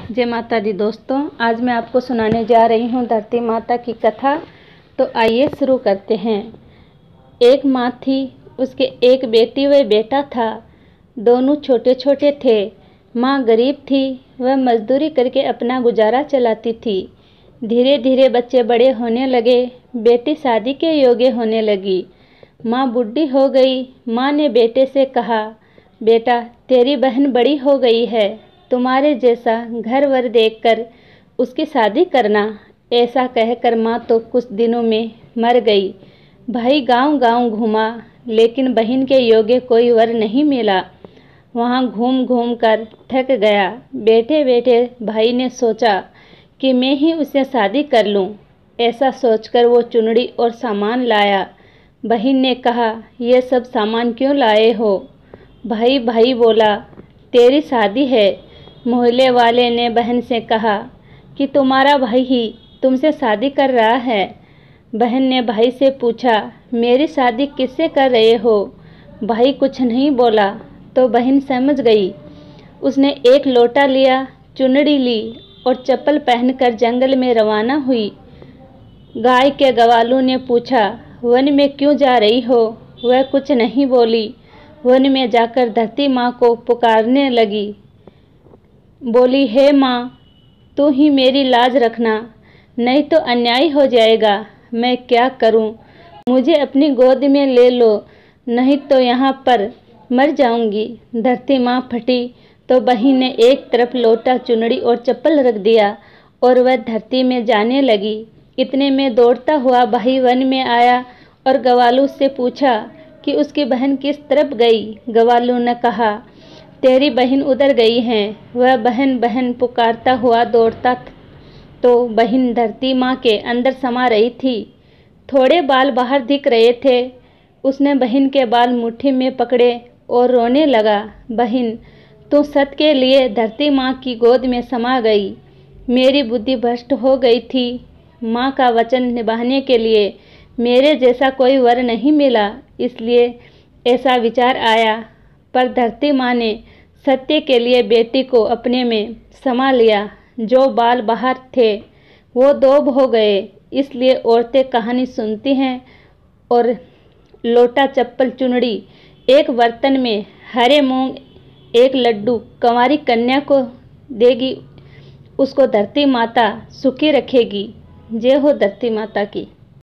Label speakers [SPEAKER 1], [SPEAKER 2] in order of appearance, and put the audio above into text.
[SPEAKER 1] जय माता दी दोस्तों, आज मैं आपको सुनाने जा रही हूँ धरती माता की कथा। तो आइए शुरू करते हैं। एक माँ थी, उसके एक बेटी व बेटा था। दोनों छोटे छोटे थे। माँ गरीब थी, वह मजदूरी करके अपना गुजारा चलाती थी। धीरे धीरे बच्चे बड़े होने लगे, बेटी शादी के योग्य होने लगी। माँ बूढ़ी हो गई। माँ ने बेटे से कहा, बेटा तेरी बहन बड़ी हो गई है, तुम्हारे जैसा घर वर देखकर उसकी शादी करना। ऐसा कहकर माँ तो कुछ दिनों में मर गई। भाई गांव गांव घूमा, लेकिन बहन के योग्य कोई वर नहीं मिला। वहाँ घूम घूम कर थक गया। बैठे बैठे भाई ने सोचा कि मैं ही उससे शादी कर लूँ। ऐसा सोचकर वो चुनरी और सामान लाया। बहन ने कहा, ये सब सामान क्यों लाए हो? भाई बोला, तेरी शादी है। मोहल्ले वाले ने बहन से कहा कि तुम्हारा भाई ही तुमसे शादी कर रहा है। बहन ने भाई से पूछा, मेरी शादी किससे कर रहे हो? भाई कुछ नहीं बोला तो बहन समझ गई। उसने एक लोटा लिया, चुनरी ली और चप्पल पहनकर जंगल में रवाना हुई। गाय के ग्वालों ने पूछा, वन में क्यों जा रही हो? वह कुछ नहीं बोली। वन में जाकर धरती माँ को पुकारने लगी। बोली, हे माँ, तू ही मेरी लाज रखना, नहीं तो अन्याय हो जाएगा। मैं क्या करूँ? मुझे अपनी गोद में ले लो, नहीं तो यहाँ पर मर जाऊंगी। धरती माँ फटी तो बहन ने एक तरफ लोटा, चुनरी और चप्पल रख दिया और वह धरती में जाने लगी। इतने में दौड़ता हुआ भाई वन में आया और ग्वालों से पूछा कि उसकी बहन किस तरफ गई। ग्वालों ने कहा, तेरी बहन उधर गई है। वह बहन बहन पुकारता हुआ दौड़ता तो बहन धरती माँ के अंदर समा रही थी। थोड़े बाल बाहर दिख रहे थे। उसने बहन के बाल मुट्ठी में पकड़े और रोने लगा। बहन, तू सत के लिए धरती माँ की गोद में समा गई। मेरी बुद्धि भ्रष्ट हो गई थी। माँ का वचन निभाने के लिए मेरे जैसा कोई वर नहीं मिला, इसलिए ऐसा विचार आया। पर धरती माँ ने सत्य के लिए बेटी को अपने में समा लिया। जो बाल बाहर थे वो दोब हो गए। इसलिए औरतें कहानी सुनती हैं और लोटा, चप्पल, चुनरी एक बर्तन में, हरे मूंग एक लड्डू कंवारी कन्या को देगी। उसको धरती माता सुखी रखेगी। जय हो धरती माता की।